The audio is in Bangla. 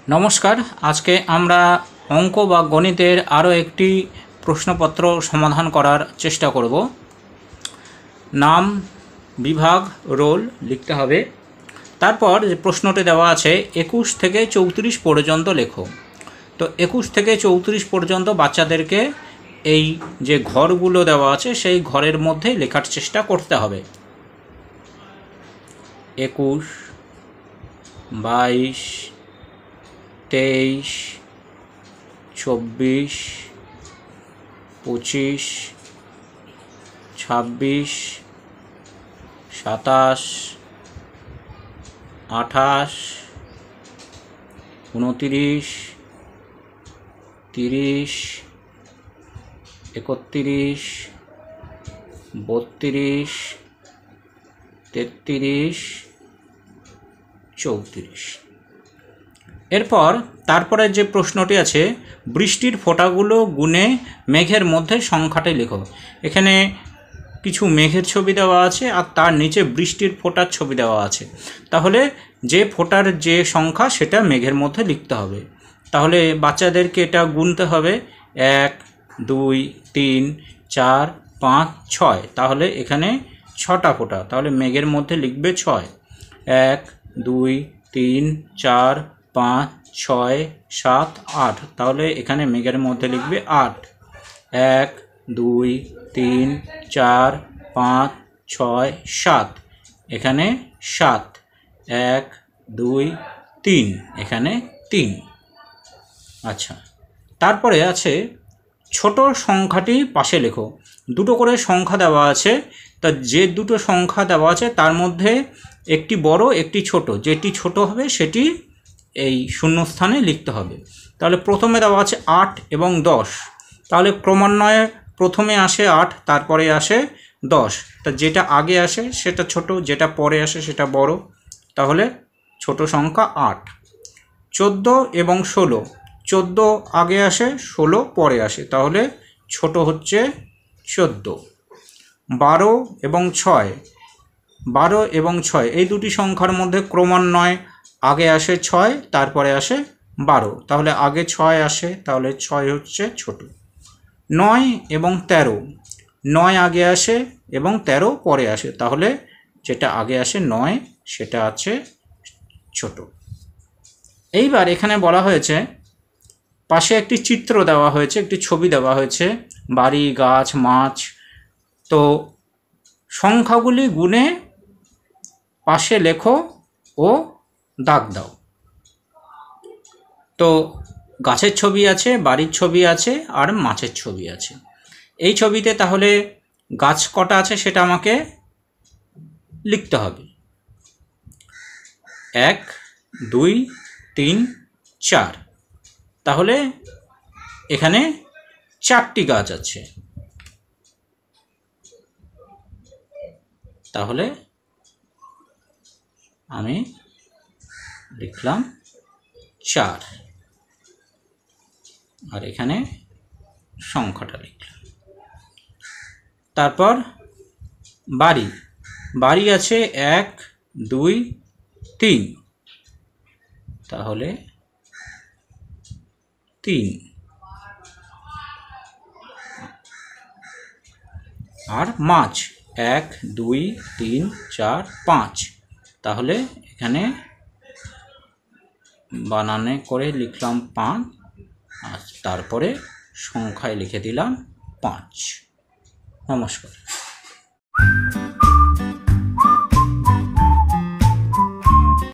নমস্কার। আজকে আমরা অঙ্ক বা গণিতের আরও একটি প্রশ্নপত্র সমাধান করার চেষ্টা করব। নাম, বিভাগ, রোল লিখতে হবে। তারপর যে প্রশ্নটি দেওয়া আছে 21 থেকে 34 পর্যন্ত লেখো। তো 21 থেকে 34 পর্যন্ত বাচ্চাদেরকে এই যে ঘরগুলো দেওয়া আছে সেই ঘরের মধ্যে লেখার চেষ্টা করতে হবে। 21, 22, 23, 24, 25, 26, 27, 28, 29, 30, 31, 32, 33, 34। এরপর তারপরে যে প্রশ্নটি আছে বৃষ্টির ফোঁটাগুলো গুনে মেঘের মধ্যে সংখ্যাটি লেখো। এখানে কিছু মেঘের ছবি দেওয়া আছে আর তার নিচে বৃষ্টির ফোঁটার ছবি দেওয়া আছে। তাহলে যে ফোঁটার যে সংখ্যা সেটা মেঘের মধ্যে লিখতে হবে। তাহলে বাচ্চাদেরকে এটা গুনতে হবে 1, 2, 3, 4, 5, 6। তাহলে এখানে 6টা ফোঁটা, তাহলে মেঘের মধ্যে লিখবে 6। 1, 2, 3, 4, 5, 6, 7, 8। তাহলে এখানে মেঘের মধ্যে লিখবে 8। 1, 2, 3, 4, 5, 6, 7। এখানে 7। 1, 2, 3। এখানে 3। আচ্ছা, তারপরে আছে ছোট সংখ্যাটি পাশে লেখো। দুটো করে সংখ্যা দেওয়া আছে। তা যে দুটো সংখ্যা দেওয়া আছে তার মধ্যে একটি বড় একটি ছোট, যেটি ছোট হবে সেটি এই শূন্যস্থানে লিখতে হবে। তাহলে প্রথমে দেওয়া আছে 8 এবং 10। তাহলে ক্রমান্বয়ে প্রথমে আসে 8, তারপরে আসে 10। তা যেটা আগে আসে সেটা ছোট, যেটা পরে আসে সেটা বড়। তাহলে ছোট সংখ্যা 8। 14 এবং 16। 14 আগে আসে, 16 পরে আসে। তাহলে ছোট হচ্ছে 14। 12 এবং 6। 12 এবং 6 এই দুটি সংখ্যার মধ্যে ক্রমান্বয়ে আগে আসে 6, তারপরে আসে 12। তাহলে আগে 6 আসে, তাহলে 6 হচ্ছে ছোট। 9 এবং 13। 9 আগে আসে এবং 13 পরে আসে। তাহলে যেটা আগে আসে 9 সেটা আছে ছোট। এইবার এখানে বলা হয়েছে পাশে একটি চিত্র দেওয়া হয়েছে, একটি ছবি দেওয়া হয়েছে, বাড়ি, গাছ, মাছ। তো সংখ্যাগুলি গুনে পাশে লেখো ও দাগ দাও। তো গাছের ছবি আছে, বাড়ির ছবি আছে আর মাছের ছবি আছে। এই ছবিতে তাহলে গাছ কটা আছে সেটা আমাকে লিখতে হবে। 1, 2, 3, 4। তাহলে এখানে 4টি গাছ আছে। তাহলে আমি লিখলাম 4 আর এখানে সংখ্যাটা লিখলাম। তারপর বাড়ি। বাড়ি আছে 1, 2, 3। তাহলে 3। আর মাছ 1, 2, 3, 4, 5। তাহলে এখানে বানানে করে লিখলাম 5 আর তারপরে সংখ্যায় লিখে দিলাম 5। নমস্কার।